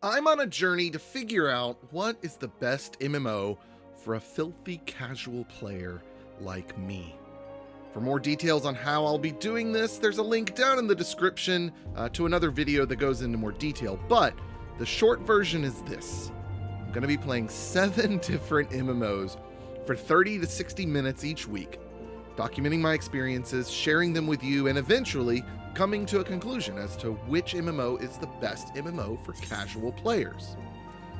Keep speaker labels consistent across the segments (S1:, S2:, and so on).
S1: I'm on a journey to figure out what is the best MMO for a filthy casual player like me. For more details on how I'll be doing this, there's a link down in the description to another video that goes into more detail, but the short version is this. I'm going to be playing 7 different MMOs for 30 to 60 minutes each week, documenting my experiences, sharing them with you, and eventually coming to a conclusion as to which MMO is the best MMO for casual players.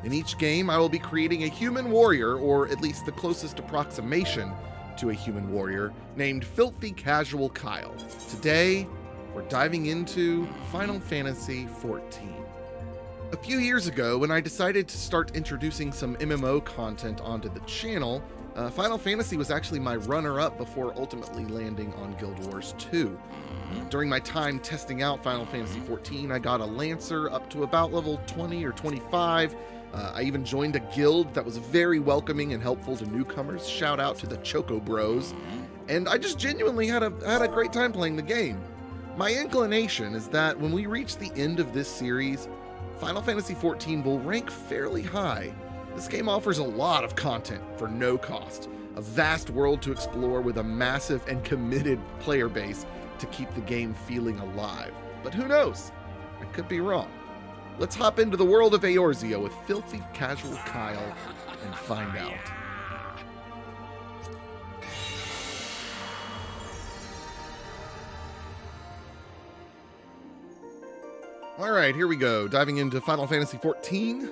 S1: In each game, I will be creating a human warrior, or at least the closest approximation to a human warrior, named Filthy Casual Kyle. Today, we're diving into Final Fantasy XIV. A few years ago, when I decided to start introducing some MMO content onto the channel, Final Fantasy was actually my runner-up before ultimately landing on Guild Wars 2. During my time testing out Final Fantasy XIV, I got a Lancer up to about level 20 or 25. I even joined a guild that was very welcoming and helpful to newcomers. Shout out to the Choco Bros. And I just genuinely had a great time playing the game. My inclination is that when we reach the end of this series, Final Fantasy XIV will rank fairly high. This game offers a lot of content for no cost, a vast world to explore with a massive and committed player base to keep the game feeling alive. But who knows? I could be wrong. Let's hop into the world of Eorzea with Filthy Casual Kyle and find out. Alright, here we go. Diving into Final Fantasy XIV.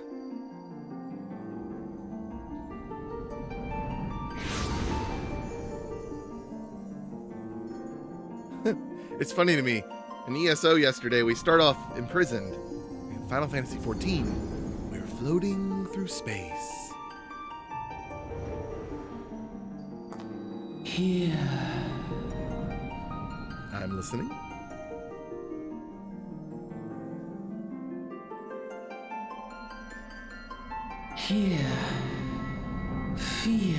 S1: It's funny to me. In ESO yesterday, we start off imprisoned. In Final Fantasy XIV, we're floating through space.
S2: Here.
S1: I'm listening.
S2: Here. Feel.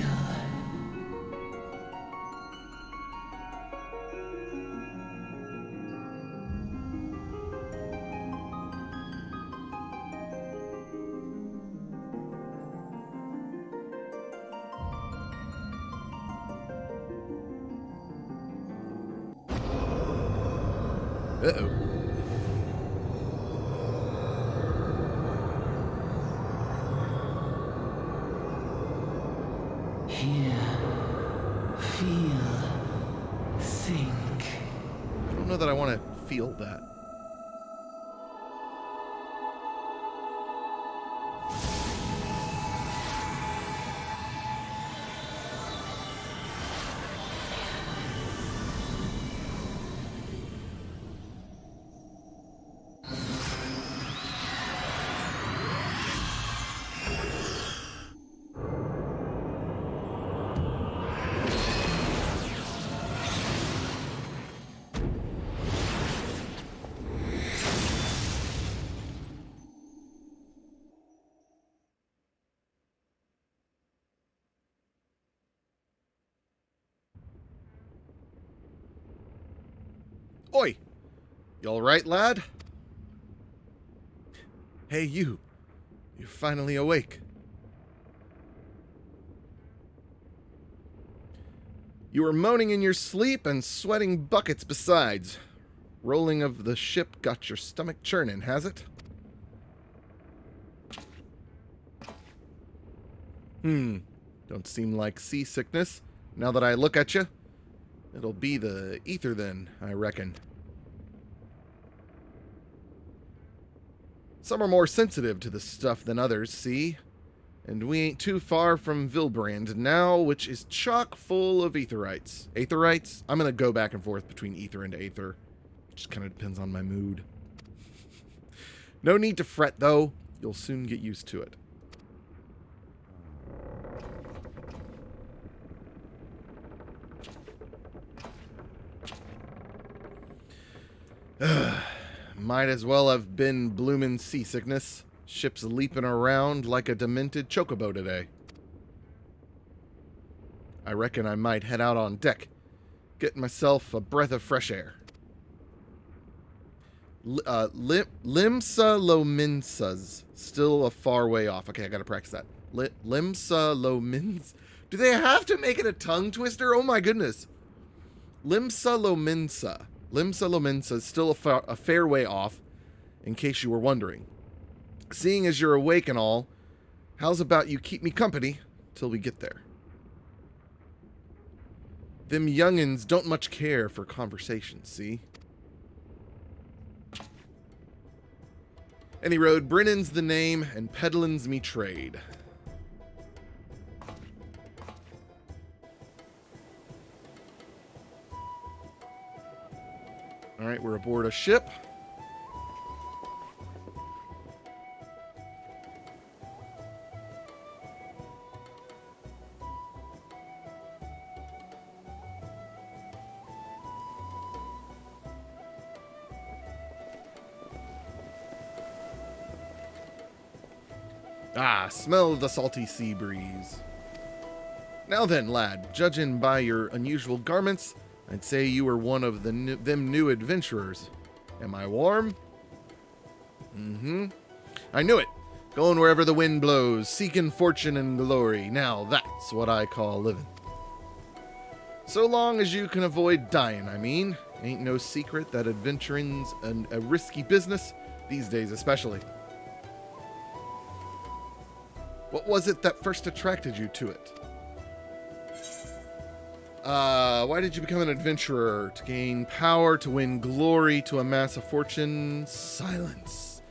S1: Uh-oh.
S2: Here. Feel. Think.
S1: I don't know that I want to feel that. Oi! You alright, lad? Hey, you. You're finally awake. You were moaning in your sleep and sweating buckets besides. Rolling of the ship got your stomach churning, has it? Don't seem like seasickness. Now that I look at you. It'll be the ether then, I reckon. Some are more sensitive to the stuff than others, see? And we ain't too far from Vilbrand now, which is chock full of aetherites. Aetherites? I'm gonna go back and forth between ether and aether. Just kind of depends on my mood. No need to fret, though. You'll soon get used to it. Might as well have been bloomin' seasickness. Ship's leaping around like a demented chocobo today. I reckon I might head out on deck, get myself a breath of fresh air. Limsa Lominsas. Still a far way off. Okay, I gotta practice that. Limsa Lomins. Do they have to make it a tongue twister? Oh my goodness. Limsa Lominsa. Limsa Lominsa is still a fair way off, in case you were wondering. Seeing as you're awake and all, how's about you keep me company till we get there? Them youngins don't much care for conversation, see? Any road, Brennan's the name, and peddlin's me trade. Alright, we're aboard a ship. Ah, smell the salty sea breeze. Now then, lad, judging by your unusual garments, I'd say you were one of them new adventurers. Am I warm? Mm-hmm. I knew it. Going wherever the wind blows, seeking fortune and glory. Now that's what I call living. So long as you can avoid dying, I mean. Ain't no secret that adventuring's a risky business, these days especially. What was it that first attracted you to it? Why did you become an adventurer? To gain power, to win glory, to amass a fortune? Silence.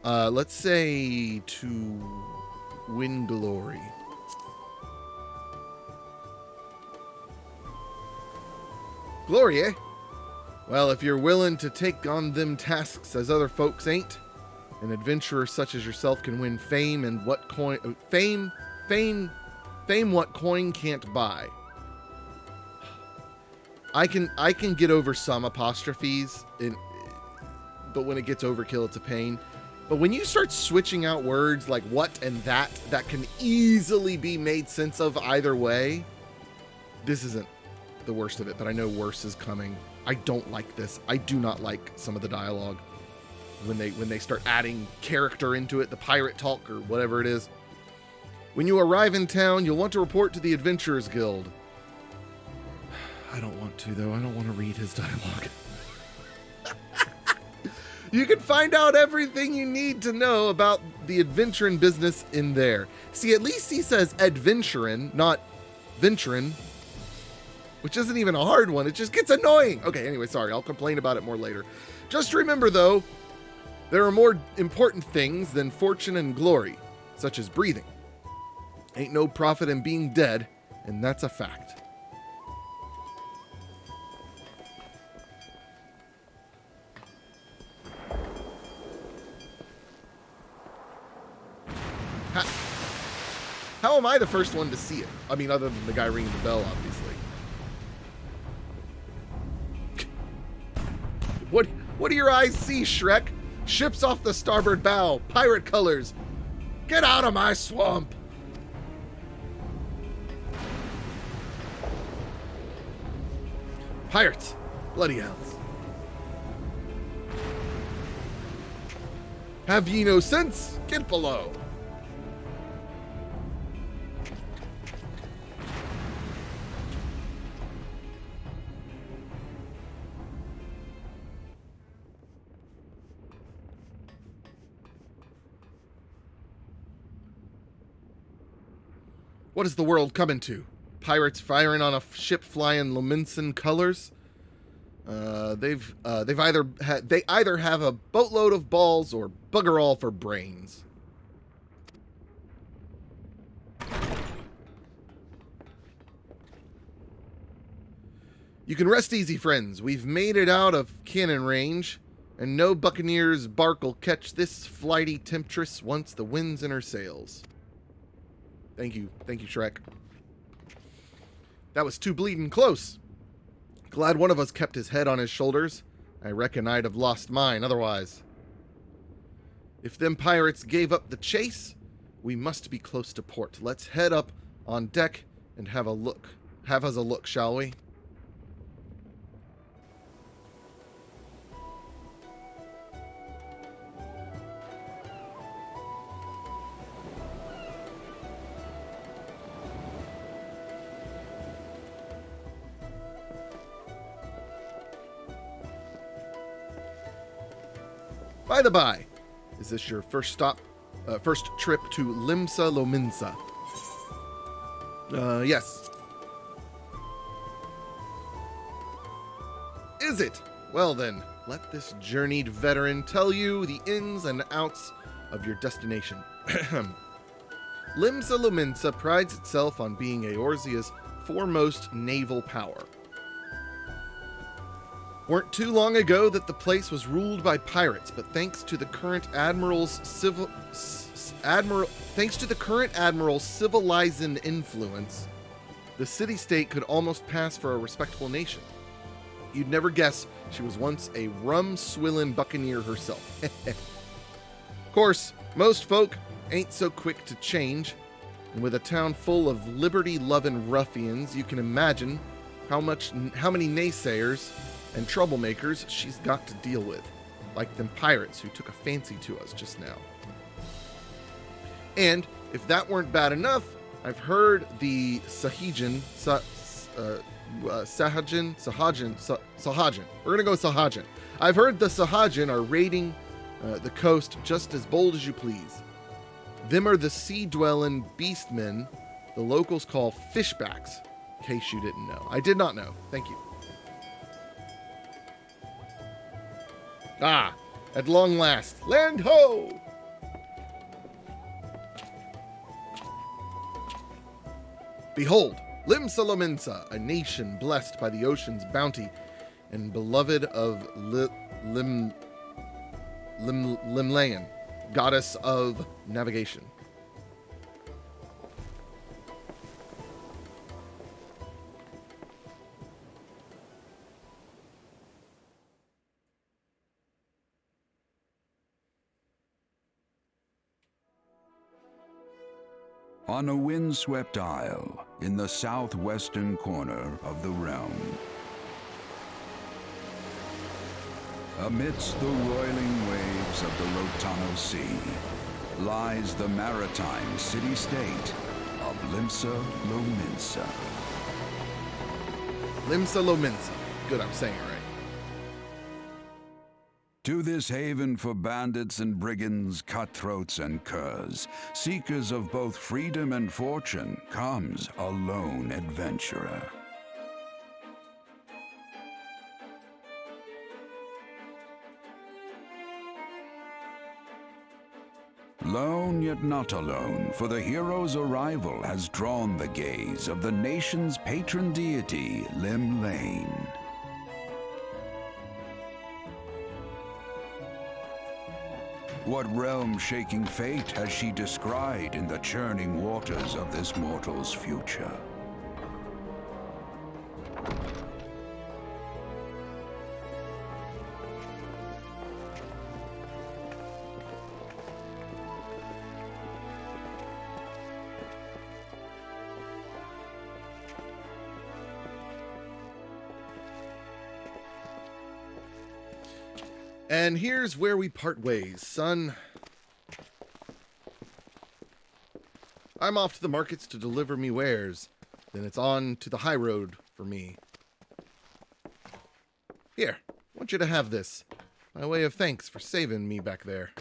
S1: Let's say to win glory. Glory, eh? Well, if you're willing to take on them tasks as other folks ain't, an adventurer such as yourself can win fame and what coin... Fame what coin can't buy. I can get over some apostrophes, but when it gets overkill, it's a pain. But when you start switching out words like what and that can easily be made sense of either way, this isn't the worst of it, but I know worse is coming. I don't like this. I do not like some of the dialogue when they start adding character into it, the pirate talk or whatever it is. When you arrive in town, you'll want to report to the Adventurers Guild. I don't want to, though. I don't want to read his dialogue. You can find out everything you need to know about the adventuring business in there. See, at least he says adventuring, not venturing, which isn't even a hard one. It just gets annoying. Okay, anyway, sorry. I'll complain about it more later. Just remember, though, there are more important things than fortune and glory, such as breathing. Ain't no profit in being dead, and that's a fact. How am I the first one to see it? I mean, other than the guy ringing the bell, obviously. What do your eyes see, Shrek? Ships off the starboard bow, pirate colors. Get out of my swamp! Pirates! Bloody hells. Have ye no sense? Get below. What is the world coming to? Pirates firing on a ship flying Lominsan colors? They either have a boatload of balls or bugger all for brains. You can rest easy, friends. We've made it out of cannon range, and no buccaneer's bark'll catch this flighty temptress once the wind's in her sails. Thank you, Shrek. That was too bleeding close. Glad one of us kept his head on his shoulders. I reckon I'd have lost mine otherwise. If them pirates gave up the chase, we must be close to port. Let's head up on deck and have a look. Have us a look, shall we? By the by, is this your first trip to Limsa Lominsa? Yes. Is it? Well then, let this journeyed veteran tell you the ins and outs of your destination. Limsa Lominsa prides itself on being Eorzea's foremost naval power. Weren't too long ago that the place was ruled by pirates, but thanks to the current admiral's civilizing influence, the city-state could almost pass for a respectable nation. You'd never guess she was once a rum-swillin' buccaneer herself. Of course, most folk ain't so quick to change, and with a town full of liberty-loving ruffians, you can imagine how many naysayers and troublemakers she's got to deal with, like them pirates who took a fancy to us just now. And if that weren't bad enough, I've heard the Sahajin. We're gonna go with Sahajin. I've heard the Sahajin are raiding the coast just as bold as you please. Them are the sea-dwelling beastmen the locals call fishbacks, in case you didn't know. I did not know. Thank you. Ah, at long last, land ho! Behold, Limsa Lominsa, a nation blessed by the ocean's bounty and beloved of Limlayan, goddess of navigation.
S3: On a windswept isle in the southwestern corner of the realm, amidst the roiling waves of the Lotano Sea, lies the maritime city-state of Limsa Lominsa.
S1: Limsa Lominsa. Good, I'm saying it right.
S3: To this haven for bandits and brigands, cutthroats and curs, seekers of both freedom and fortune, comes a lone adventurer. Lone yet not alone, for the hero's arrival has drawn the gaze of the nation's patron deity, Limlayan. What realm-shaking fate has she descried in the churning waters of this mortal's future?
S1: And here's where we part ways, son. I'm off to the markets to deliver me wares. Then it's on to the high road for me. Here, I want you to have this, by way of thanks for saving me back there.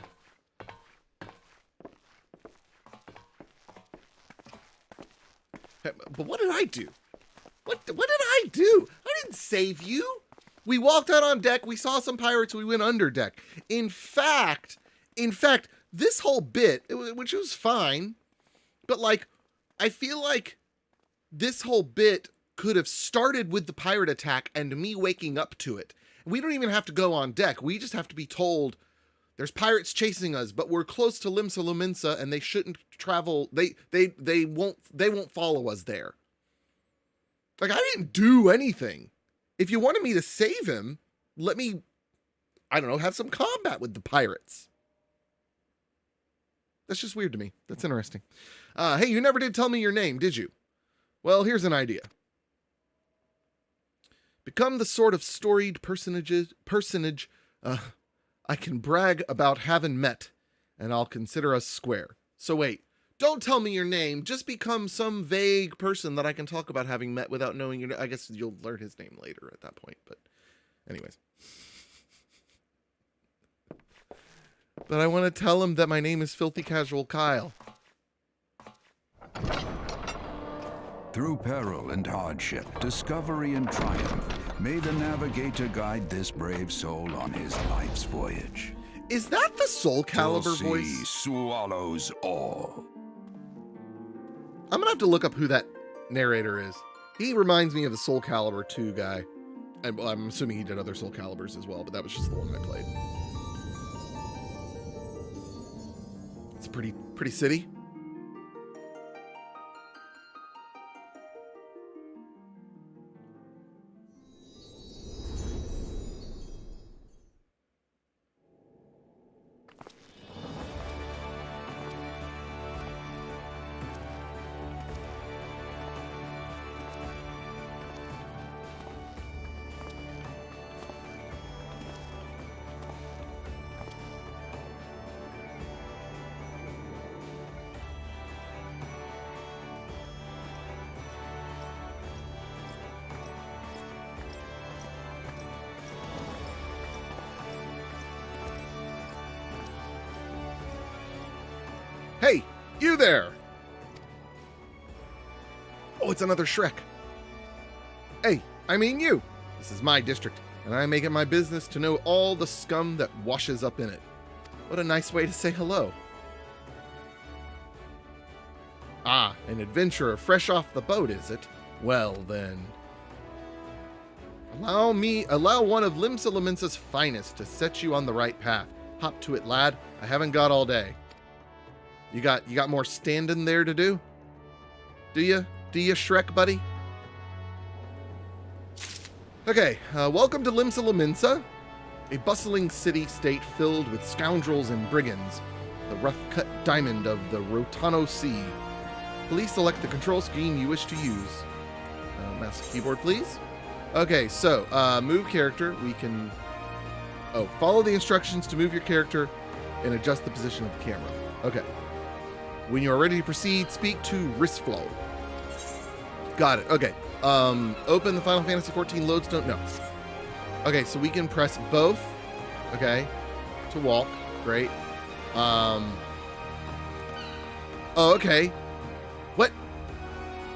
S1: But what did I do? What did I do? I didn't save you. We walked out on deck, we saw some pirates, we went under deck. In fact, this whole bit, which was fine, but like, I feel like this whole bit could have started with the pirate attack and me waking up to it. We don't even have to go on deck. We just have to be told there's pirates chasing us, but we're close to Limsa Lominsa and they shouldn't travel. They won't follow us there. Like, I didn't do anything. If you wanted me to save him, let me, I don't know, have some combat with the pirates. That's just weird to me. That's interesting. Hey, you never did tell me your name, did you? Well, here's an idea. Become the sort of storied personage I can brag about having met, and I'll consider us square. So wait, don't tell me your name. Just become some vague person that I can talk about having met without knowing your name. I guess you'll learn his name later at that point, but anyways. But I want to tell him that my name is Filthy Casual Kyle.
S3: Through peril and hardship, discovery and triumph, may the navigator guide this brave soul on his life's voyage.
S1: Is that the Soul Calibur
S3: Till
S1: voice?
S3: sea swallows all.
S1: I'm gonna have to look up who that narrator is. He reminds me of the Soul Calibur 2 guy. I'm assuming he did other Soul Caliburs as well, but that was just the one I played. It's a pretty city. Hey, you there! Oh, it's another Shrek. Hey, I mean you. This is my district, and I make it my business to know all the scum that washes up in it. What a nice way to say hello. Ah, an adventurer fresh off the boat, is it? Well then. Allow one of Limsa Lominsa's finest to set you on the right path. Hop to it, lad. I haven't got all day. You got more standing there to do? Do you, Shrek, buddy? Okay, welcome to Limsa Lominsa, a bustling city-state filled with scoundrels and brigands, the rough-cut diamond of the Rotano Sea. Please select the control scheme you wish to use. Mouse keyboard, please. Okay, so, move character. We can... Oh, follow the instructions to move your character and adjust the position of the camera. Okay. When you are ready to proceed, speak to Wristflow. Got it. Okay. Open the Final Fantasy XIV Lodestone. No. Okay, so we can press both. Okay. To walk. Great. Oh, okay. What?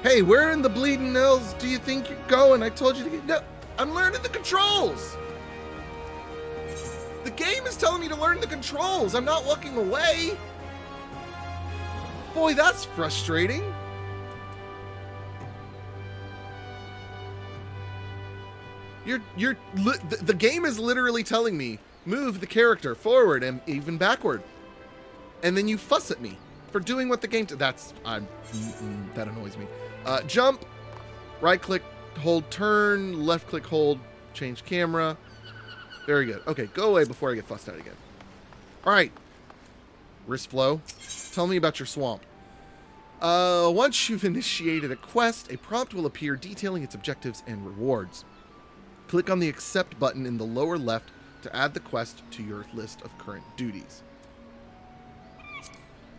S1: Hey, where in the bleeding hills do you think you're going? I told you to get... No, I'm learning the controls. The game is telling me to learn the controls. I'm not looking away. Boy, that's frustrating. The game is literally telling me move the character forward and even backward, and then you fuss at me for doing what the game. That annoys me. Jump, right click, hold, turn, left click, hold, change camera. Very good. Okay, go away before I get fussed at again. All right, Wristflow, tell me about your swamp. Once you've initiated a quest, a prompt will appear detailing its objectives and rewards. Click on the Accept button in the lower left to add the quest to your list of current duties.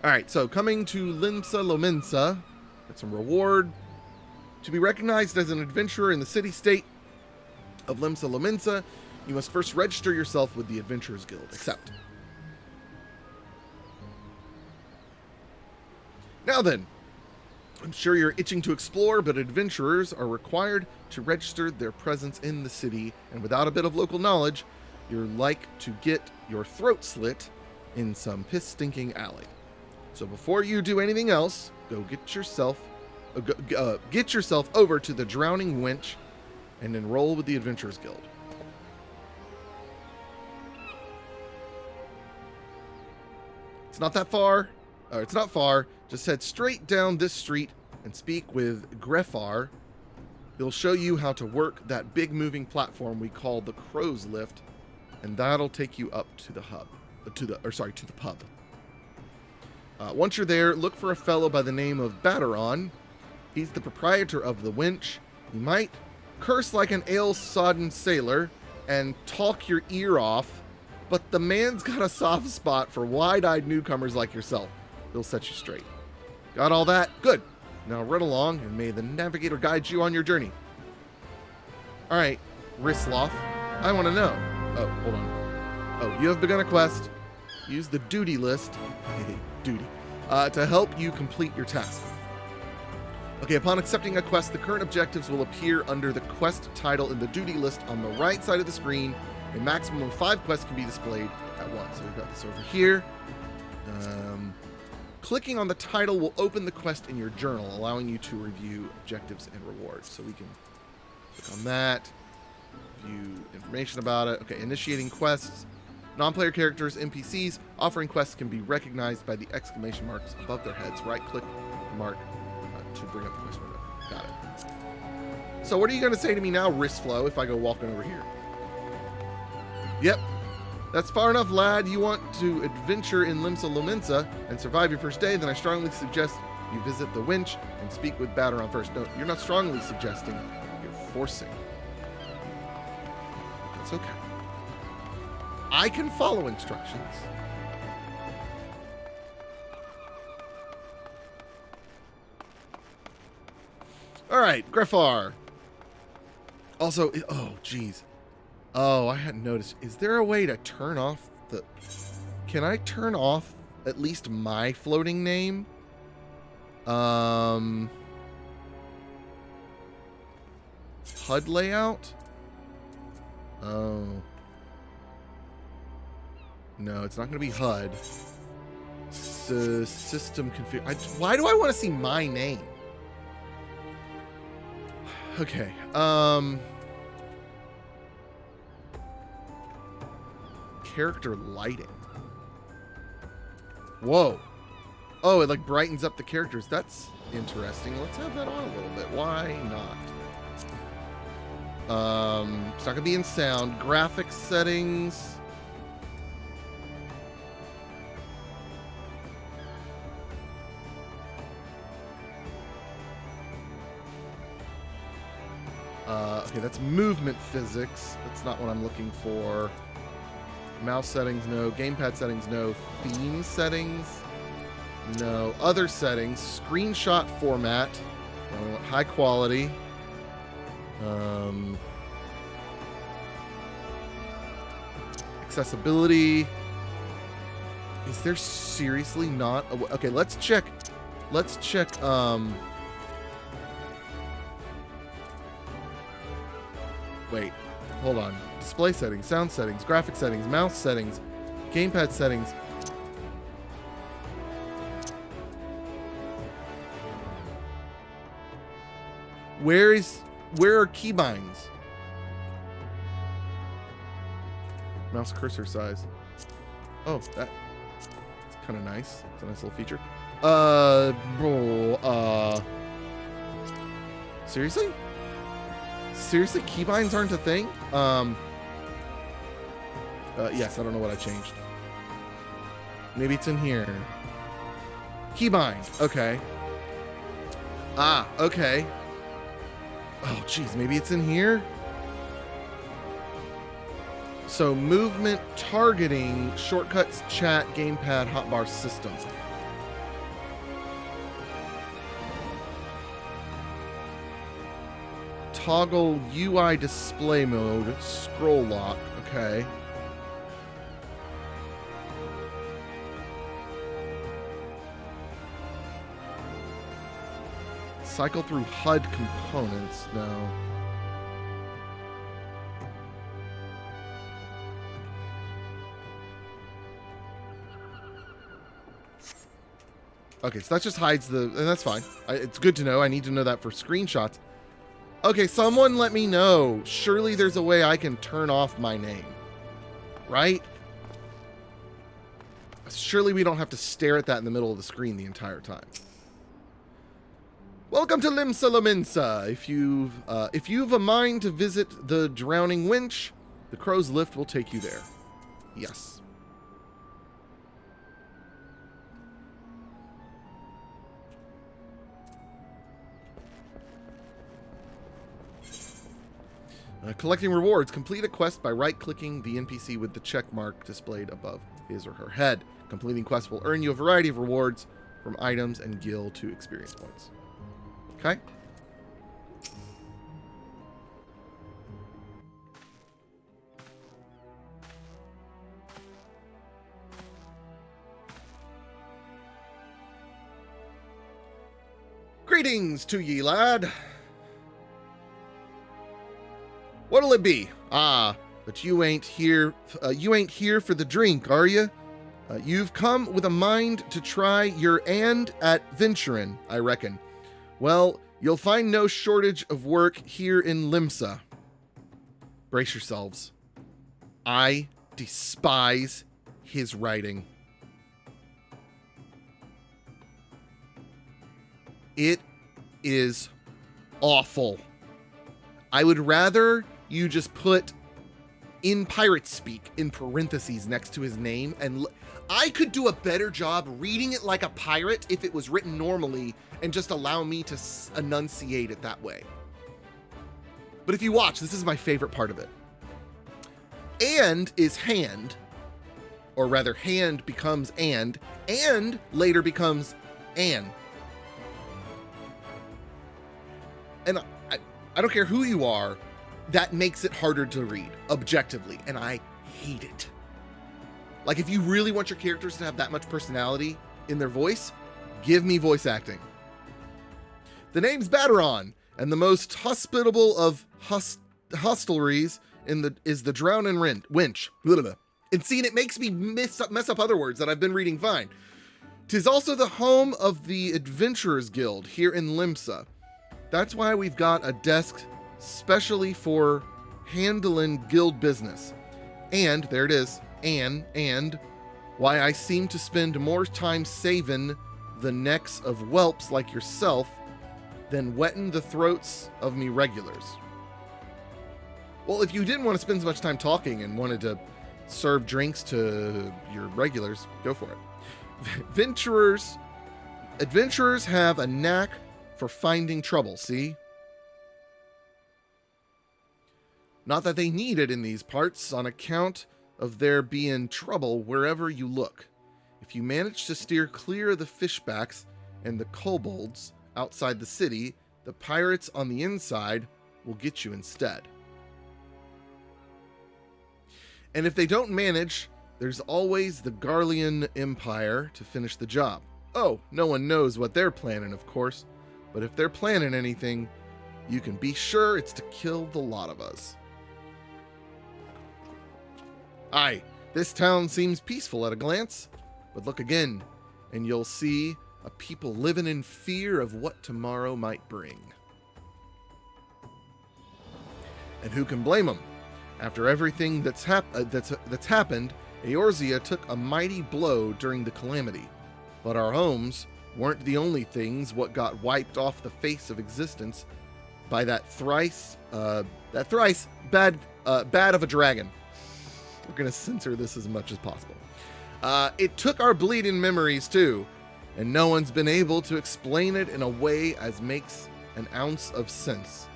S1: Alright, so coming to Limsa Lominsa, get some reward. To be recognized as an adventurer in the city-state of Limsa Lominsa, you must first register yourself with the Adventurers Guild. Accept. Now then, I'm sure you're itching to explore, but adventurers are required to register their presence in the city, and without a bit of local knowledge, you're like to get your throat slit in some piss-stinking alley. So before you do anything else, go get yourself over to the Drowning Wench and enroll with the Adventurers Guild. It's not that far. It's not far. Just head straight down this street and speak with Greffar. He'll show you how to work that big moving platform we call the Crow's Lift, and that'll take you up to the pub. Once you're there, look for a fellow by the name of Batteron. He's the proprietor of the Wench. He might curse like an ale-sodden sailor and talk your ear off, but the man's got a soft spot for wide-eyed newcomers like yourself. He'll set you straight. Got all that? Good. Now run along, and may the navigator guide you on your journey. Alright, Risloff, I want to know. Oh, hold on. Oh, you have begun a quest. use the duty list, duty, to help you complete your task. Okay, upon accepting a quest, the current objectives will appear under the quest title in the duty list on the right side of the screen. A maximum of 5 quests can be displayed at once. So we've got this over here. Clicking on the title will open the quest in your journal, allowing you to review objectives and rewards. So we can click on that, view information about it. Okay, initiating quests. Non-player characters, NPCs, offering quests can be recognized by the exclamation marks above their heads. Right-click the mark to bring up the quest window. Got it. So what are you going to say to me now, Wristflow, if I go walking over here? Yep. That's far enough, lad. You want to adventure in Limsa Lominsa and survive your first day, then I strongly suggest you visit the winch and speak with Batteron first. No, you're not strongly suggesting. You're forcing. That's okay. I can follow instructions. All right, Greffar. Also, oh, geez. Oh, I hadn't noticed. Is there a way to turn off the... Can I turn off at least my floating name? HUD layout? Oh. No, it's not going to be HUD. System config... Why do I want to see my name? Okay. Character lighting. Whoa. Oh, it like brightens up the characters. That's interesting. Let's have that on a little bit. Why not? It's not gonna be in sound. Graphics settings. Okay, that's movement physics. That's not what I'm looking for. Mouse settings, no. Gamepad settings, no. Theme settings, no. Other settings. Screenshot format. High quality. Accessibility. Is there seriously not a... Okay, let's check. Let's check, wait, hold on. Display settings, sound settings, graphic settings, mouse settings, gamepad settings. Where are keybinds? Mouse cursor size. Oh, that's kind of nice. It's a nice little feature. Seriously? Seriously, keybinds aren't a thing? Yes, I don't know what I changed. Maybe it's in here. Keybind. Okay. Ah, okay. Oh, geez, maybe it's in here? So, movement, targeting, shortcuts, chat, gamepad, hotbar system. Toggle UI display mode, scroll lock, okay. Cycle through HUD components, no. Okay, so that just hides the, and that's fine. It's good to know. I need to know that for screenshots. Okay, someone let me know. Surely there's a way I can turn off my name. Right? Surely we don't have to stare at that in the middle of the screen the entire time. Welcome to Limsa Lominsa. If you've a mind to visit the Drowning Winch, the Crow's Lift will take you there. Yes. Collecting rewards. Complete a quest by right-clicking the NPC with the check mark displayed above his or her head. Completing quests will earn you a variety of rewards, from items and gil to experience points. Okay? Greetings to ye, lad. What'll it be? Ah, but you ain't here for the drink, are you? You've come with a mind to try your hand at venturing, I reckon. Well, you'll find no shortage of work here in Limsa. Brace yourselves. I despise his writing. It is awful. I would rather you just put in pirate speak in parentheses next to his name, and I could do a better job reading it like a pirate if it was written normally and just allow me to enunciate it that way. But if you watch, this is my favorite part of it. And is hand, or rather hand becomes and later becomes an. And I don't care who you are, that makes it harder to read, objectively, and I hate it. Like, if you really want your characters to have that much personality in their voice, give me voice acting. The name's Baderon, and the most hospitable of hostelries is the Drowning Wench. And seeing it makes me mess up other words that I've been reading fine. 'Tis also the home of the Adventurers Guild here in Limsa. That's why we've got a desk specially for handling guild business. And, there it is, and why I seem to spend more time saving the necks of whelps like yourself than wetting the throats of me regulars. Well, if you didn't want to spend so much time talking and wanted to serve drinks to your regulars, go for it. Adventurers have a knack for finding trouble, see? Not that they need it in these parts on account of there being trouble wherever you look. If you manage to steer clear of the fishbacks and the kobolds outside the city, the pirates on the inside will get you instead. And if they don't manage, there's always the Garlean Empire to finish the job. Oh, no one knows what they're planning, of course, but if they're planning anything, you can be sure it's to kill the lot of us. Aye, this town seems peaceful at a glance, but look again, and you'll see a people living in fear of what tomorrow might bring. And who can blame them? After everything that's happened, Eorzea took a mighty blow during the calamity. But our homes weren't the only things what got wiped off the face of existence by that thrice bad of a dragon. We're gonna censor this as much as possible. It took our bleeding memories too, and no one's been able to explain it in a way as makes an ounce of sense.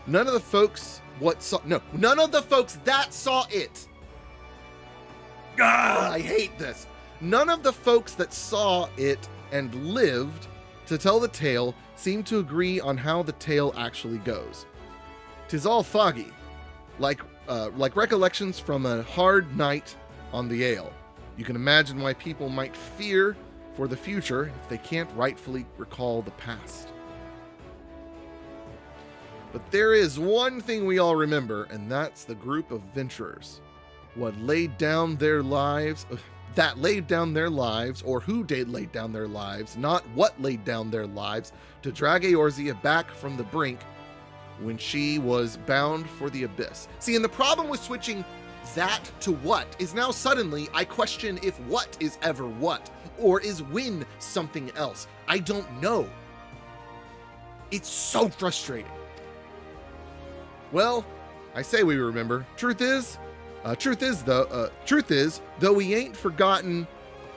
S1: None of the folks that saw it. I hate this. None of the folks that saw it and lived to tell the tale seem to agree on how the tale actually goes. 'Tis all foggy, like recollections from a hard night on the ale. You can imagine why people might fear for the future if they can't rightfully recall the past. But there is one thing we all remember, and that's the group of venturers. What laid down their lives, or who did lay down their lives, not what laid down their lives, to drag Eorzea back from the brink when she was bound for the abyss. See, and the problem with switching that to what is now suddenly I question if what is ever what, or is when something else. I don't know. It's so frustrating. Well, I say we remember. Truth is, though we ain't forgotten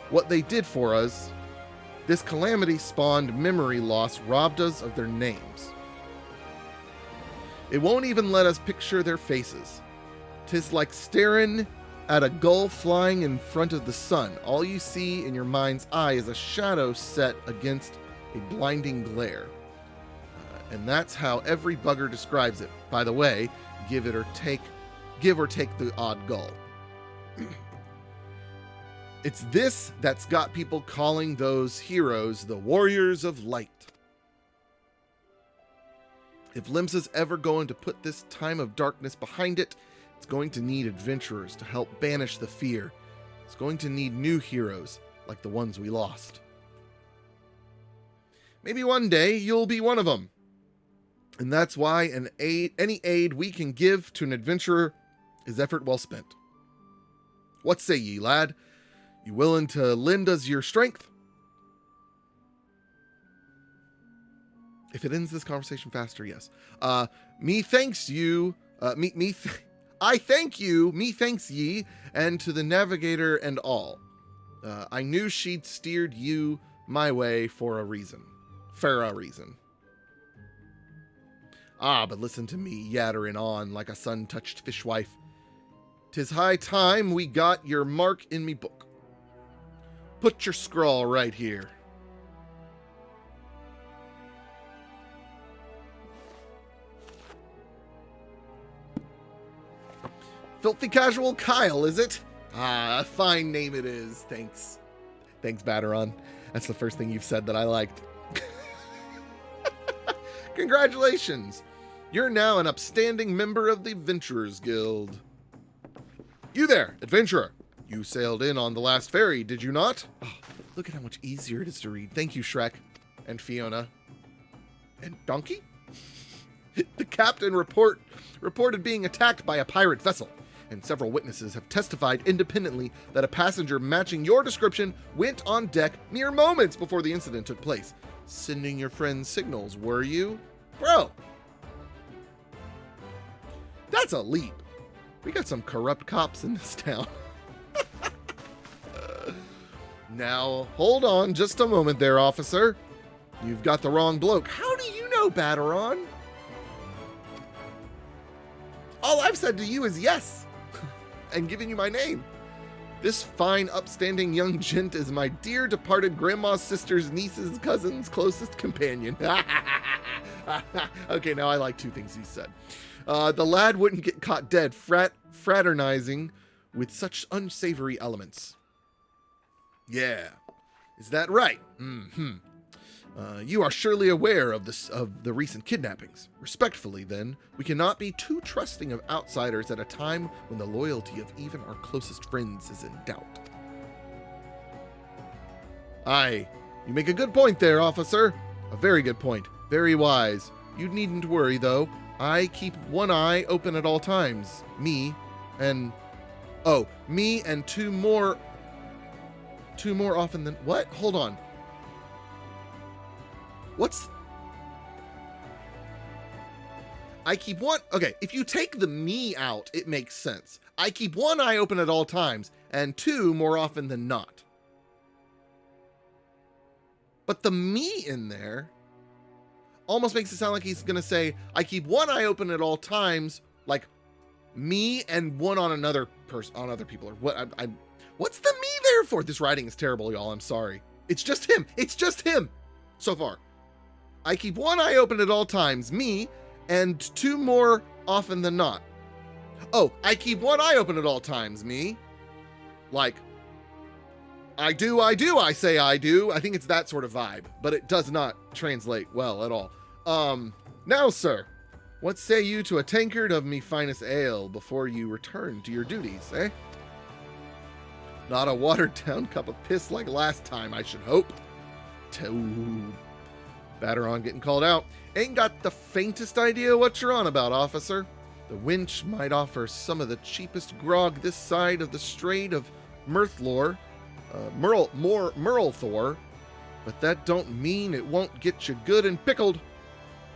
S1: what they did for us, this calamity spawned memory loss, robbed us of their names. It won't even let us picture their faces. 'Tis like staring at a gull flying in front of the sun. All you see in your mind's eye is a shadow set against a blinding glare. And that's how every bugger describes it. By the way, give or take the odd gull. It's this that's got people calling those heroes the Warriors of Light. If Limsa's ever going to put this time of darkness behind it, it's going to need adventurers to help banish the fear. It's going to need new heroes like the ones we lost. Maybe one day you'll be one of them. And that's why any aid we can give to an adventurer is effort well spent. What say ye, lad? You willing to lend us your strength? If it ends this conversation faster, yes. Me thanks you. I thank you. Me thanks ye, and to the navigator and all. I knew she'd steered you my way for a reason. For a reason. Ah, but listen to me yattering on like a sun-touched fishwife. 'Tis high time we got your mark in me book. Put your scrawl right here. Filthy Casual Kyle, is it? Ah, a fine name it is. Thanks. Thanks, Batteron. That's the first thing you've said that I liked. Congratulations. You're now an upstanding member of the Adventurers Guild. You there, adventurer. You sailed in on the last ferry, did you not? Oh, look at how much easier it is to read. Thank you, Shrek. And Fiona. And Donkey? The captain reported being attacked by a pirate vessel, and several witnesses have testified independently that a passenger matching your description went on deck mere moments before the incident took place. Sending your friends signals, were you? Bro! That's a leap. We got some corrupt cops in this town. Now, hold on just a moment there, officer. You've got the wrong bloke. How do you know, Batteron? All I've said to you is yes, and giving you my name. This fine, upstanding young gent is my dear departed grandma's sister's niece's cousin's closest companion. Okay, now I like two things he said. The lad wouldn't get caught dead fraternizing with such unsavory elements. Yeah, is that right? Mm-hmm. You are surely aware of the recent kidnappings. Respectfully, then, we cannot be too trusting of outsiders at a time when the loyalty of even our closest friends is in doubt. Aye, you make a good point there, officer. A very good point. Very wise. You needn't worry, though. I keep one eye open at all times. Me and two more often than... What? Hold on. I keep one... Okay, if you take the me out, it makes sense. I keep one eye open at all times, and two more often than not. But the me in there almost makes it sound like he's gonna say, I keep one eye open at all times, like me and one on another person, on other people. Or what? What's the me there for? This writing is terrible, y'all. I'm sorry. It's just him. It's just him. So far. I keep one eye open at all times, me, and two more often than not. Oh, I keep one eye open at all times, me. Like, I do, I say I do. I think it's that sort of vibe, but it does not translate well at all. Now, sir, what say you to a tankard of me finest ale before you return to your duties, eh? Not a watered-down cup of piss like last time, I should hope. Batteron getting called out. Ain't got the faintest idea what you're on about, officer. The winch might offer some of the cheapest grog this side of the Strait of Mirthlor, Merlethor, but that don't mean it won't get you good and pickled.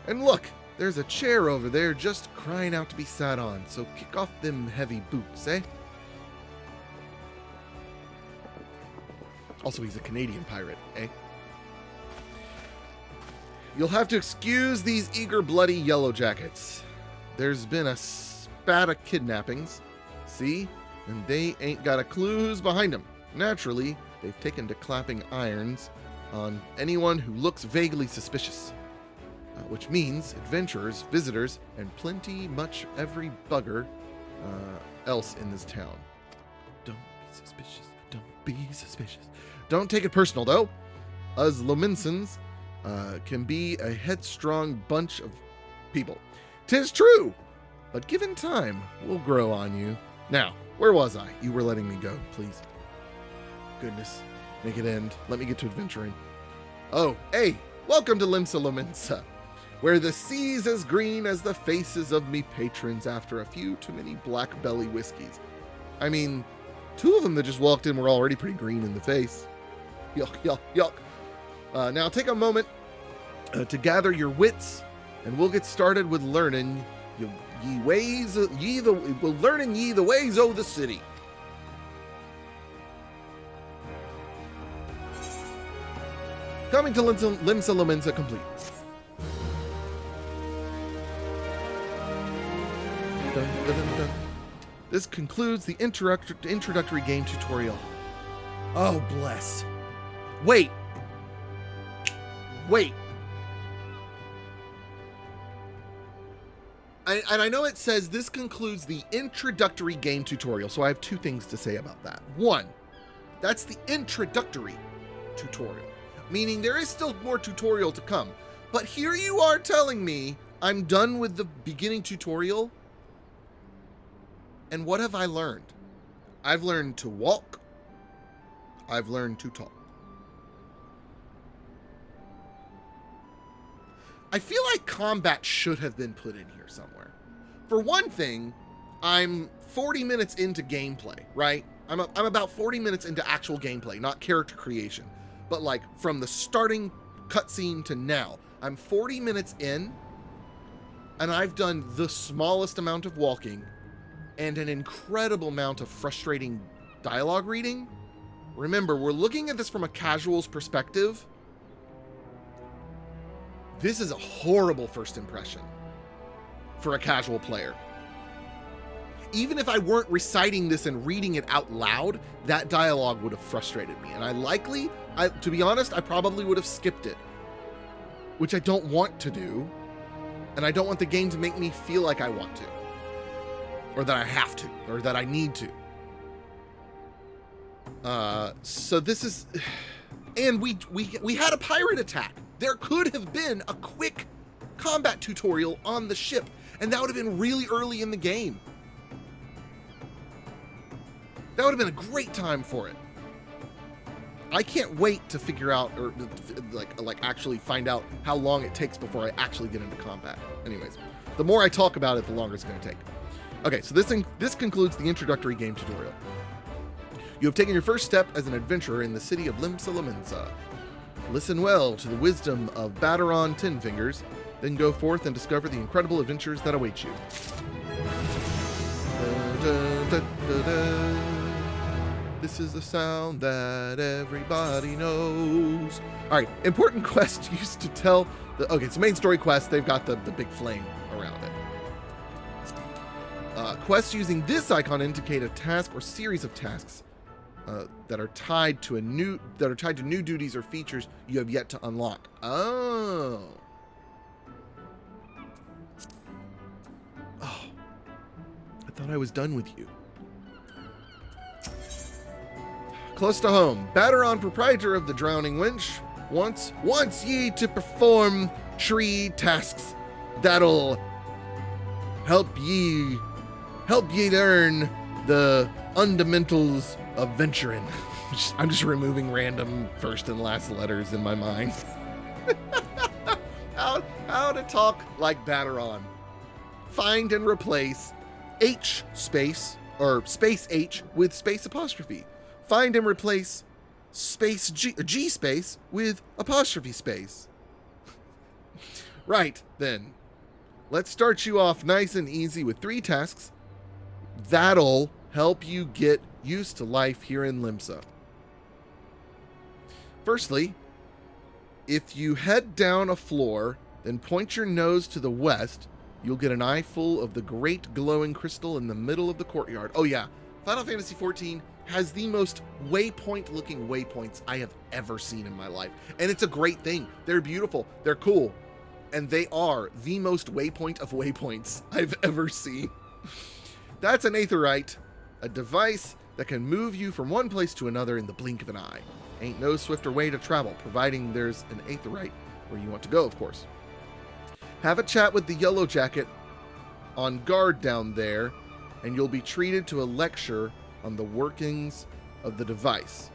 S1: And look, there's a chair over there just crying out to be sat on, so kick off them heavy boots, eh? Also, he's a Canadian pirate, eh? You'll have to excuse these eager, bloody yellow jackets. There's been a spat of kidnappings, see? And they ain't got a clue who's behind them. Naturally, they've taken to clapping irons on anyone who looks vaguely suspicious. Which means adventurers, visitors, and plenty much every bugger else in this town. Don't be suspicious. Don't be suspicious. Don't take it personal, though. Us Lominsans can be a headstrong bunch of people. 'Tis true, but given time, we'll grow on you. Now, where was I? You were letting me go, please. Goodness, make it end. Let me get to adventuring. Oh, hey, welcome to Limsa Lominsa, where the sea's as green as the faces of me patrons after a few too many black belly whiskeys. I mean, 2 of them that just walked in were already pretty green in the face. Yuck, yuck, yuck. Now take a moment to gather your wits, and we'll get started with learning ye ways, learning ye the ways o' the city. Coming to Limsa Lominsa complete. Dun, dun, dun, dun. This concludes the introductory game tutorial. Oh, bless. Wait. And I know it says this concludes the introductory game tutorial, so I have 2 things to say about that. 1, that's the introductory tutorial, meaning there is still more tutorial to come. But here you are telling me I'm done with the beginning tutorial? And what have I learned? I've learned to walk. I've learned to talk. I feel like combat should have been put in here somewhere. For one thing, I'm 40 minutes into gameplay, right? I'm about 40 minutes into actual gameplay, not character creation. But like from the starting cutscene to now, I'm 40 minutes in, and I've done the smallest amount of walking and an incredible amount of frustrating dialogue reading. Remember, we're looking at this from a casual's perspective. This is a horrible first impression for a casual player. Even if I weren't reciting this and reading it out loud, that dialogue would have frustrated me. And to be honest, I probably would have skipped it, which I don't want to do. And I don't want the game to make me feel like I want to, or that I have to, or that I need to. So this is, and we had a pirate attack. There could have been a quick combat tutorial on the ship, and that would have been really early in the game. That would have been a great time for it. I can't wait to figure out, or like actually find out how long it takes before I actually get into combat. Anyways, the more I talk about it, the longer it's going to take. Okay, so this concludes the introductory game tutorial. You have taken your first step as an adventurer in the city of Limsa Lominsa. Listen well to the wisdom of Batteron Tinfingers, then go forth and discover the incredible adventures that await you. This is the sound that everybody knows. All right, important quest used to tell the... Okay, it's a main story quest. They've got the big flame around it. Quests using this icon indicate a task or series of tasks that are tied to new duties or features you have yet to unlock. Oh. I thought I was done with you. Close to home, Batteron, proprietor of the Drowning Winch, wants ye to perform tree tasks that'll help ye learn the fundamentals of venturing. I'm just removing random first and last letters in my mind. How to talk like Batteron. Find and replace H space or space H with space apostrophe. Find and replace space G space with apostrophe space. Right, then. Let's start you off nice and easy with 3 tasks that'll help you get used to life here in Limsa. Firstly, if you head down a floor, then point your nose to the west, you'll get an eyeful of the great glowing crystal in the middle of the courtyard. Oh yeah, Final Fantasy XIV has the most waypoint-looking waypoints I have ever seen in my life. And it's a great thing. They're beautiful. They're cool. And they are the most waypoint of waypoints I've ever seen. That's an aetherite, a device that can move you from one place to another in the blink of an eye. Ain't no swifter way to travel, providing there's an aetheryte where you want to go, of course. Have a chat with the Yellow Jacket on guard down there, and you'll be treated to a lecture on the workings of the device.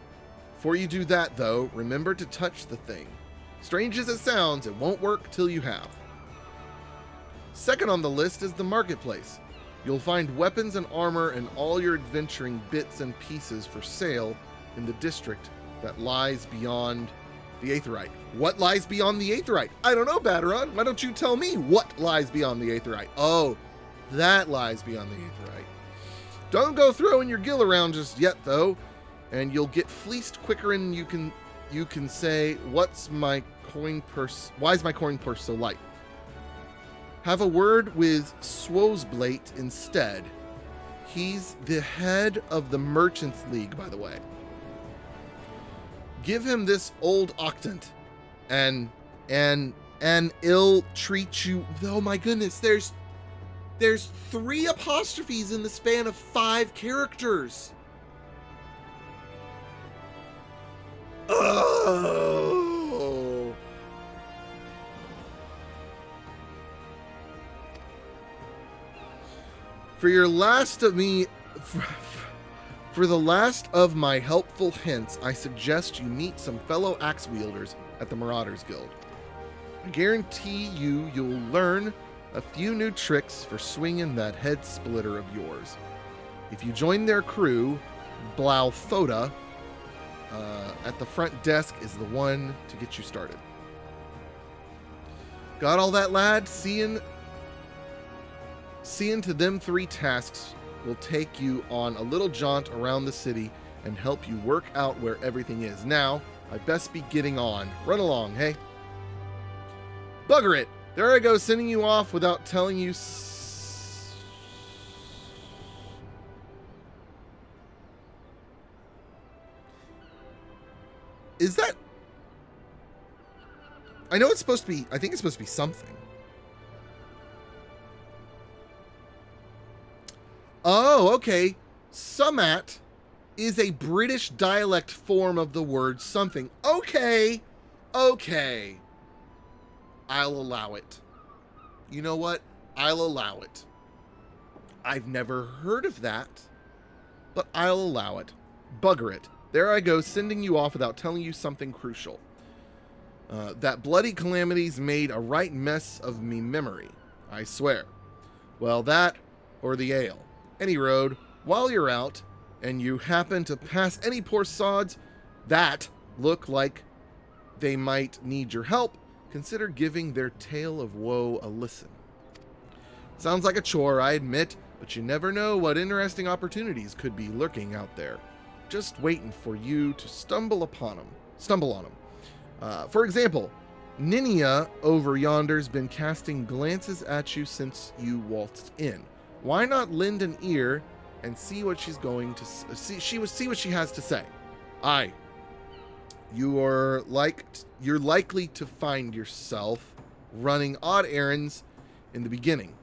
S1: Before you do that, though, remember to touch the thing. Strange as it sounds, it won't work till you have. Second on the list is the marketplace. You'll find weapons and armor and all your adventuring bits and pieces for sale in the district that lies beyond the aetheryte. What lies beyond the aetheryte? I don't know, Baderon. Why don't you tell me what lies beyond the aetheryte? Oh, that lies beyond the aetheryte. Don't go throwing your gill around just yet, though, and you'll get fleeced quicker than you can say, what's my coin purse? Why is my coin purse so light? Have a word with Swozblate instead. He's the head of the Merchants League, by the way. Give him this old octant, and he'll treat you. Oh my goodness, there's 3 apostrophes in the span of 5 characters. Oh. For the last of my helpful hints, I suggest you meet some fellow axe wielders at the Marauders Guild. I guarantee you'll learn a few new tricks for swinging that head splitter of yours. If you join their crew, Blauthoda at the front desk is the one to get you started. Got all that, lad? Seeing to them 3 tasks will take you on a little jaunt around the city and help you work out where everything is. Now, I best be getting on. Run along, hey? Bugger it! There I go, sending you off without telling you. Is that? I know it's supposed to be. I think it's supposed to be something. Oh, okay. Sumat is a British dialect form of the word something. Okay. Okay. I'll allow it. You know what? I'll allow it. I've never heard of that, but I'll allow it. Bugger it. There I go, sending you off without telling you something crucial. That bloody calamity's made a right mess of me memory, I swear. Well, that or the ale. Any road, while you're out, and you happen to pass any poor sods that look like they might need your help, consider giving their tale of woe a listen. Sounds like a chore, I admit, but you never know what interesting opportunities could be lurking out there, just waiting for you to stumble on them. For example, Ninia over yonder's been casting glances at you since you waltzed in. Why not lend an ear and see what she's going to see what she has to say? Aye. You're likely to find yourself running odd errands in the beginning.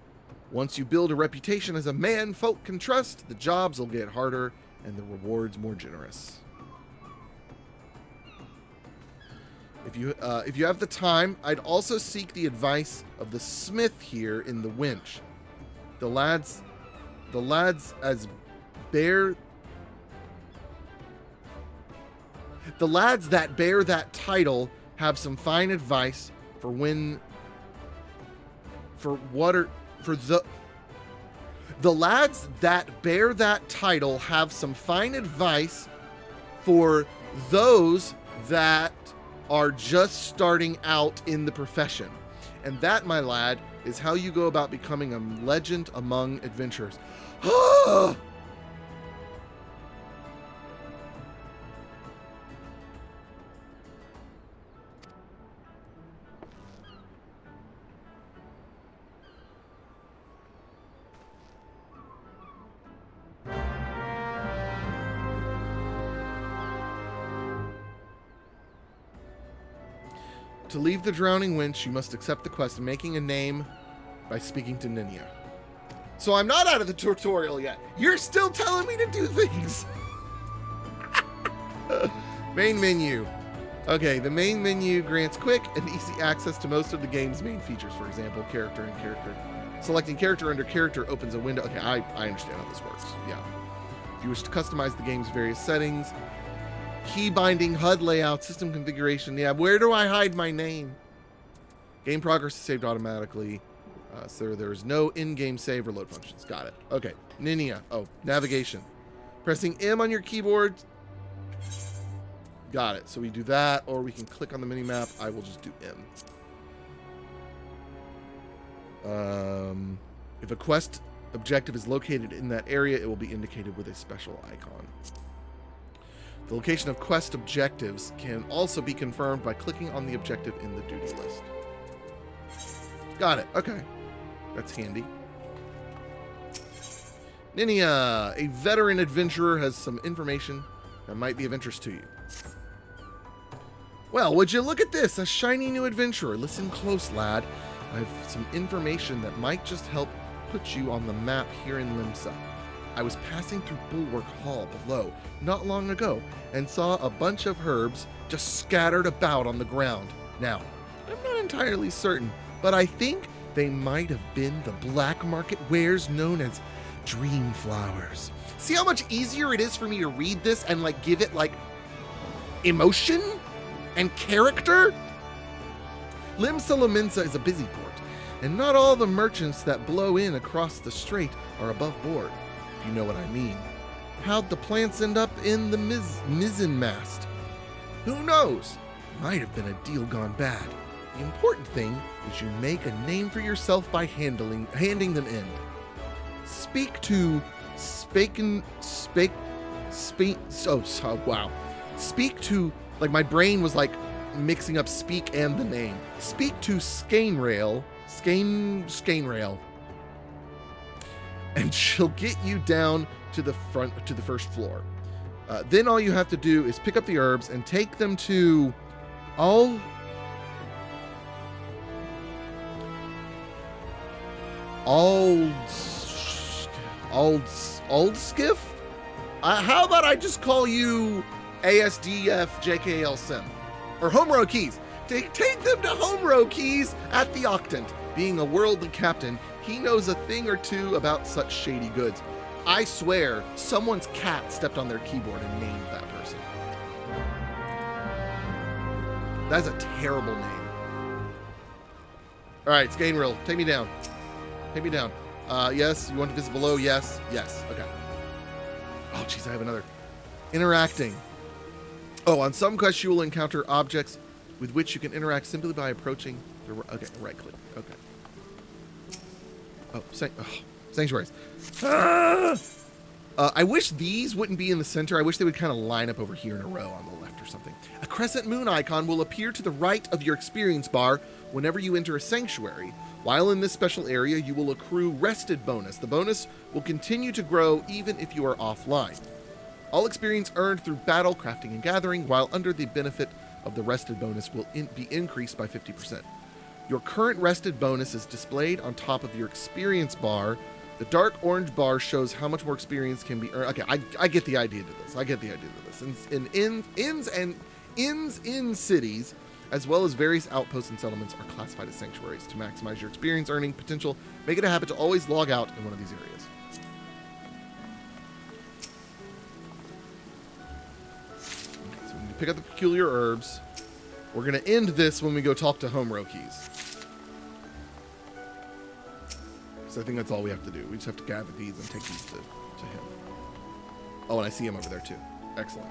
S1: Once you build a reputation as a man folk can trust, the jobs will get harder and the rewards more generous. If you have the time, I'd also seek the advice of the smith here in the winch. The lads that bear that title have some fine advice the lads that bear that title have some fine advice for those that are just starting out in the profession. And that, my lad, is how you go about becoming a legend among adventurers. To leave the drowning winch, you must accept the quest of making a name by speaking to Ninia. So I'm not out of the tutorial yet. You're still telling me to do things. Main menu. Okay, the main menu grants quick and easy access to most of the game's main features. For example, character and character. Selecting character under character opens a window. Okay, I understand how this works. Yeah. If you wish to customize the game's various settings, key binding, HUD layout, system configuration. Yeah, where do I hide my name? Game progress is saved automatically. So there is no in-game save or load functions. Got it. Okay. Ninja. Oh, navigation. Pressing M on your keyboard. Got it. So we do that, or we can click on the mini-map. I will just do M. If a quest objective is located in that area, it will be indicated with a special icon. The location of quest objectives can also be confirmed by clicking on the objective in the duty list. Got it. Okay. That's handy. Ninja, a veteran adventurer, has some information that might be of interest to you. Well, would you look at this? A shiny new adventurer. Listen close, lad. I have some information that might just help put you on the map here in Limsa. I was passing through Bulwark Hall below not long ago and saw a bunch of herbs just scattered about on the ground. Now, I'm not entirely certain, but I think they might have been the black market wares known as dream flowers. See how much easier it is for me to read this and like give it like emotion and character? Limsa Lominsa is a busy port, and not all the merchants that blow in across the strait are above board, if you know what I mean. How'd the plants end up in the mizzen mast? Who knows? Might have been a deal gone bad. The important thing is you make a name for yourself by handing them in. Speak to like my brain was like mixing up speak and the name. Speak to Skeynrail, and she'll get you down to the first floor. Then all you have to do is pick up the herbs and take them to Old Skiff? How about I just call you ASDF JKL Sim? Or Home Row Keys. Take them to Home Row Keys at the Octant. Being a worldly captain, he knows a thing or two about such shady goods. I swear, someone's cat stepped on their keyboard and named that person. That's a terrible name. Alright, Skeynrail, take me down. Take me down. Yes, you want to visit below? Yes. Yes. Okay. Oh, jeez, I have another. Interacting. Oh, on some quests you will encounter objects with which you can interact simply by approaching the... Okay, right click. Okay. Oh, sanctuaries. I wish these wouldn't be in the center. I wish they would kind of line up over here in a row on the left or something. A crescent moon icon will appear to the right of your experience bar whenever you enter a sanctuary. While in this special area, you will accrue rested bonus. The bonus will continue to grow even if you are offline. All experience earned through battle, crafting, and gathering, while under the benefit of the rested bonus, will be increased by 50%. Your current rested bonus is displayed on top of your experience bar. The dark orange bar shows how much more experience can be earned. Okay, I get the idea to this. Inns in cities, as well as various outposts and settlements, are classified as sanctuaries. To maximize your experience earning potential, make it a habit to always log out in one of these areas. Okay, so we need to pick up the peculiar herbs. We're going to end this when we go talk to Home Row Keys. Because I think that's all we have to do. We just have to gather these and take these to him. Oh, and I see him over there too. Excellent.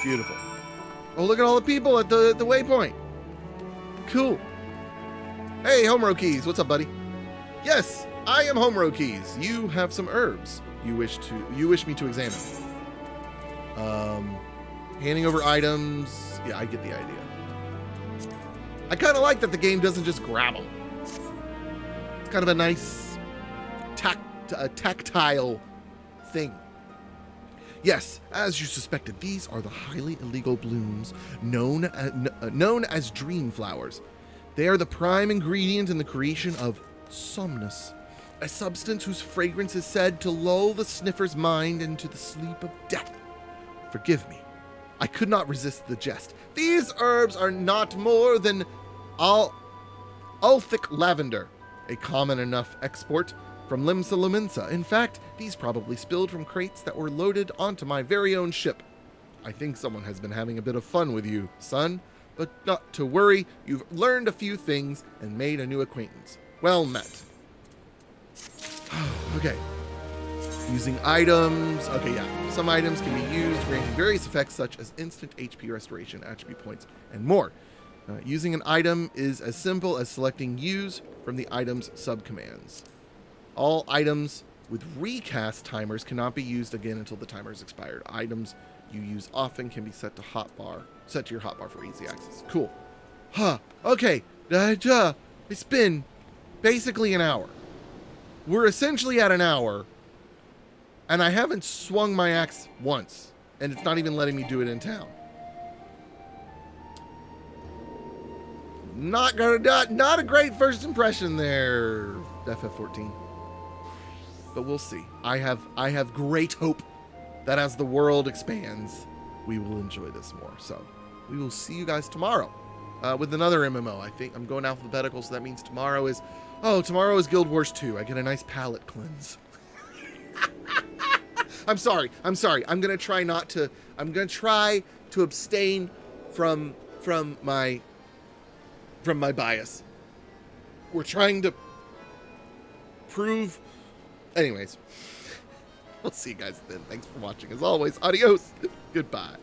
S1: Beautiful. Oh, look at all the people at the waypoint. Cool. Hey, Home Row Keys. What's up, buddy? Yes, I am Home Row Keys. You have some herbs you wish me to examine. Handing over items. Yeah, I get the idea. I kind of like that the game doesn't just grab them. It's kind of a nice tactile thing. Yes, as you suspected, these are the highly illegal blooms known as dream flowers. They are the prime ingredient in the creation of Somnus, a substance whose fragrance is said to lull the sniffer's mind into the sleep of death. Forgive me, I could not resist the jest. These herbs are not more than Ulthic lavender, a common enough export from Limsa Lominsa. In fact, these probably spilled from crates that were loaded onto my very own ship. I think someone has been having a bit of fun with you, son, but not to worry, you've learned a few things and made a new acquaintance. Well met. Okay. Using items. Okay, yeah. Some items can be used, granting various effects such as instant HP restoration, attribute points, and more. Using an item is as simple as selecting use from the item's subcommands. All items with recast timers cannot be used again until the timer is expired. Items you use often can be set to your hotbar for easy access. Cool. Okay. It's been basically an hour. We're essentially at an hour, and I haven't swung my axe once, and it's not even letting me do it in town. Not a great first impression there, FF14. But we'll see. I have great hope that as the world expands, we will enjoy this more. So we will see you guys tomorrow with another MMO. I think I'm going alphabetical, so that means tomorrow is Guild Wars 2. I get a nice palate cleanse. I'm sorry. I'm gonna try to abstain from my bias. We're trying to prove. Anyways, we'll see you guys then. Thanks for watching. As always, adios. Goodbye.